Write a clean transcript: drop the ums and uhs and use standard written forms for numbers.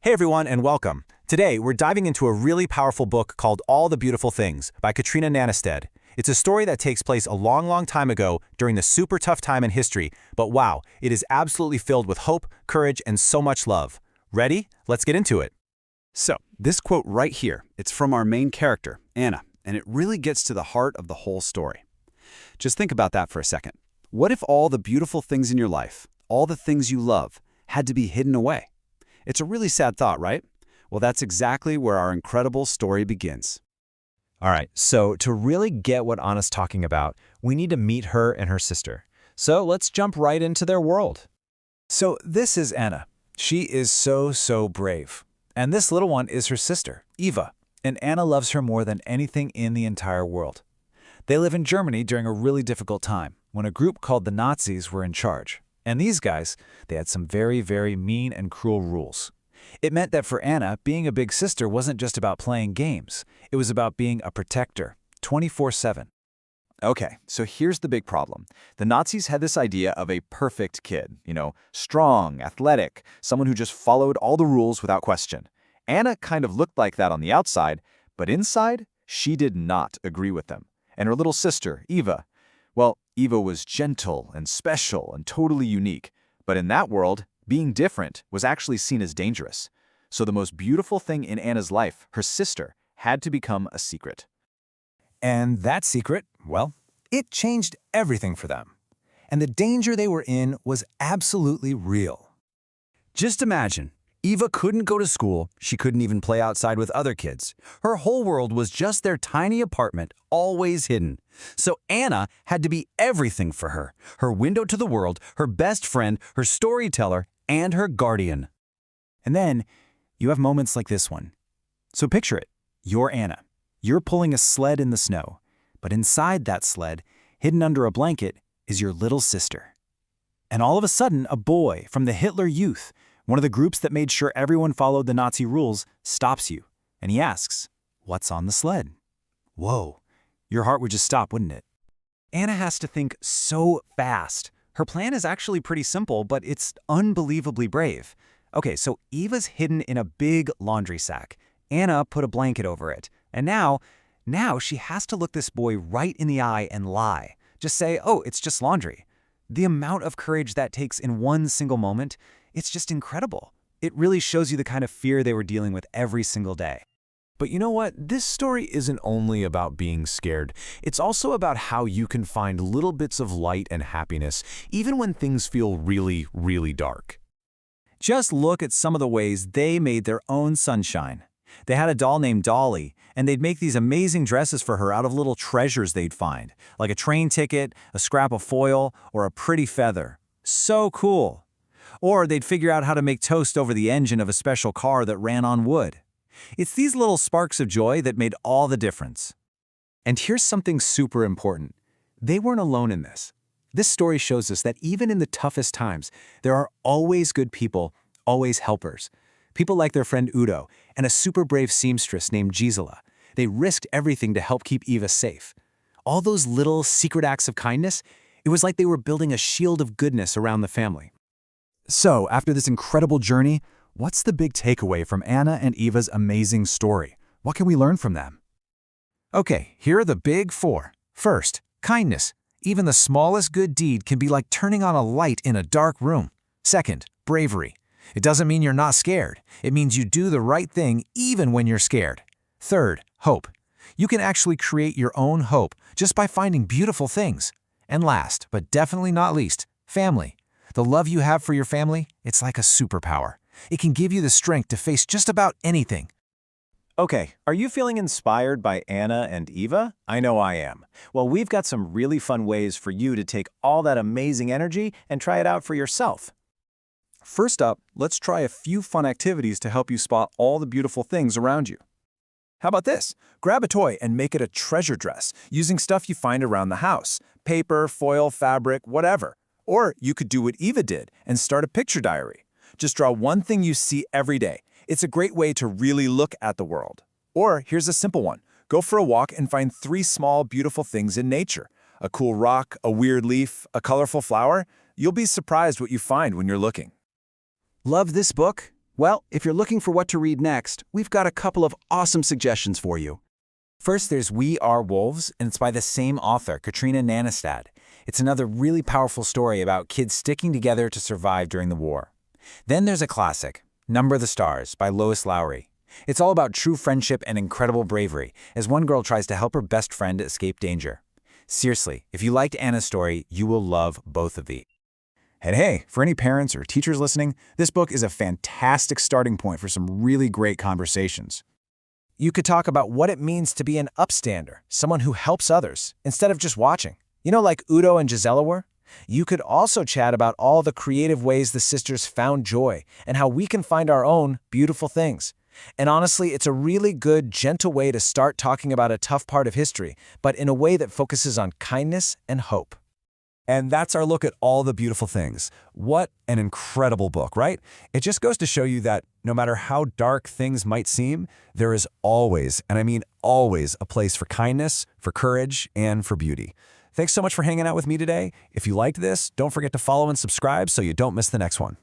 Hey everyone, and welcome. Today, we're diving into a really powerful book called All the Beautiful Things by Katrina Nannestad. It's a story that takes place a long, long time ago during the super tough time in history, but wow, it is absolutely filled with hope, courage, and so much love. Ready? Let's get into it. So, this quote right here, it's from our main character, Anna, and it really gets to the heart of the whole story. Just think about that for a second. What if all the beautiful things in your life, all the things you love, had to be hidden away? It's a really sad thought, right? Well, that's exactly where our incredible story begins. All right, so to really get what Anna's talking about, we need to meet her and her sister. So let's jump right into their world. So this is Anna. She is so brave. And this little one is her sister, Eva. And Anna loves her more than anything in the entire world. They live in Germany during a really difficult time, when a group called the Nazis were in charge. And these guys, they had some very mean and cruel rules. It meant that for Anna, being a big sister wasn't just about playing games. It was about being a protector, 24/7. Okay, so here's the big problem. The Nazis had this idea of a perfect kid, strong, athletic, someone who just followed all the rules without question. Anna kind of looked like that on the outside, but inside, she did not agree with them. And her little sister, Eva, well, Eva was gentle and special and totally unique. But in that world, being different was actually seen as dangerous. So the most beautiful thing in Anna's life, her sister, had to become a secret. And that secret, well, it changed everything for them. And the danger they were in was absolutely real. Just imagine, Eva couldn't go to school, she couldn't even play outside with other kids. Her whole world was just their tiny apartment, always hidden. So Anna had to be everything for her, her window to the world, her best friend, her storyteller, and her guardian. And then you have moments like this one. So picture it, you're Anna. You're pulling a sled in the snow, but inside that sled, hidden under a blanket, is your little sister. And all of a sudden, a boy from the Hitler Youth, one of the groups that made sure everyone followed the Nazi rules, stops you, and he asks, "What's on the sled?" Whoa, your heart would just stop, wouldn't it? Anna has to think so fast. Her plan is actually pretty simple, but it's unbelievably brave. Okay, so Eva's hidden in a big laundry sack. Anna put a blanket over it. And now she has to look this boy right in the eye and lie. Just say, oh, it's just laundry. The amount of courage that takes in one single moment, it's just incredible. It really shows you the kind of fear they were dealing with every single day. But you know what? This story isn't only about being scared. It's also about how you can find little bits of light and happiness, even when things feel really dark. Just look at some of the ways they made their own sunshine. They had a doll named Dolly, and they'd make these amazing dresses for her out of little treasures they'd find, like a train ticket, a scrap of foil, or a pretty feather. So cool. Or they'd figure out how to make toast over the engine of a special car that ran on wood. It's these little sparks of joy that made all the difference. And here's something super important. They weren't alone in this. This story shows us that even in the toughest times, there are always good people, always helpers. People like their friend Udo and a super brave seamstress named Gisela. They risked everything to help keep Eva safe. All those little secret acts of kindness, it was like they were building a shield of goodness around the family. So, after this incredible journey, what's the big takeaway from Anna and Eva's amazing story? What can we learn from them? Okay, here are the big four. First, kindness. Even the smallest good deed can be like turning on a light in a dark room. Second, bravery. It doesn't mean you're not scared. It means you do the right thing even when you're scared. Third, hope. You can actually create your own hope just by finding beautiful things. And last, but definitely not least, family. The love you have for your family, it's like a superpower. It can give you the strength to face just about anything. Okay, are you feeling inspired by Anna and Eva? I know I am. Well, we've got some really fun ways for you to take all that amazing energy and try it out for yourself. First up, let's try a few fun activities to help you spot all the beautiful things around you. How about this? Grab a toy and make it a treasure dress using stuff you find around the house. Paper, foil, fabric, whatever. Or you could do what Eva did and start a picture diary. Just draw one thing you see every day. It's a great way to really look at the world. Or here's a simple one. Go for a walk and find 3 small, beautiful things in nature. A cool rock, a weird leaf, a colorful flower. You'll be surprised what you find when you're looking. Love this book? Well, if you're looking for what to read next, we've got a couple of awesome suggestions for you. First, there's We Are Wolves, and it's by the same author, Katrina Nannestad. It's another really powerful story about kids sticking together to survive during the war. Then there's a classic, Number the Stars, by Lois Lowry. It's all about true friendship and incredible bravery, as one girl tries to help her best friend escape danger. Seriously, if you liked Anna's story, you will love both of these. And hey, for any parents or teachers listening, this book is a fantastic starting point for some really great conversations. You could talk about what it means to be an upstander, someone who helps others, instead of just watching. You know, like Udo and Gisela were? You could also chat about all the creative ways the sisters found joy and how we can find our own beautiful things. And honestly, it's a really good, gentle way to start talking about a tough part of history, but in a way that focuses on kindness and hope. And that's our look at all the beautiful things. What an incredible book, right? It just goes to show you that no matter how dark things might seem, there is always, and I mean always, a place for kindness, for courage, and for beauty. Thanks so much for hanging out with me today. If you liked this, don't forget to follow and subscribe so you don't miss the next one.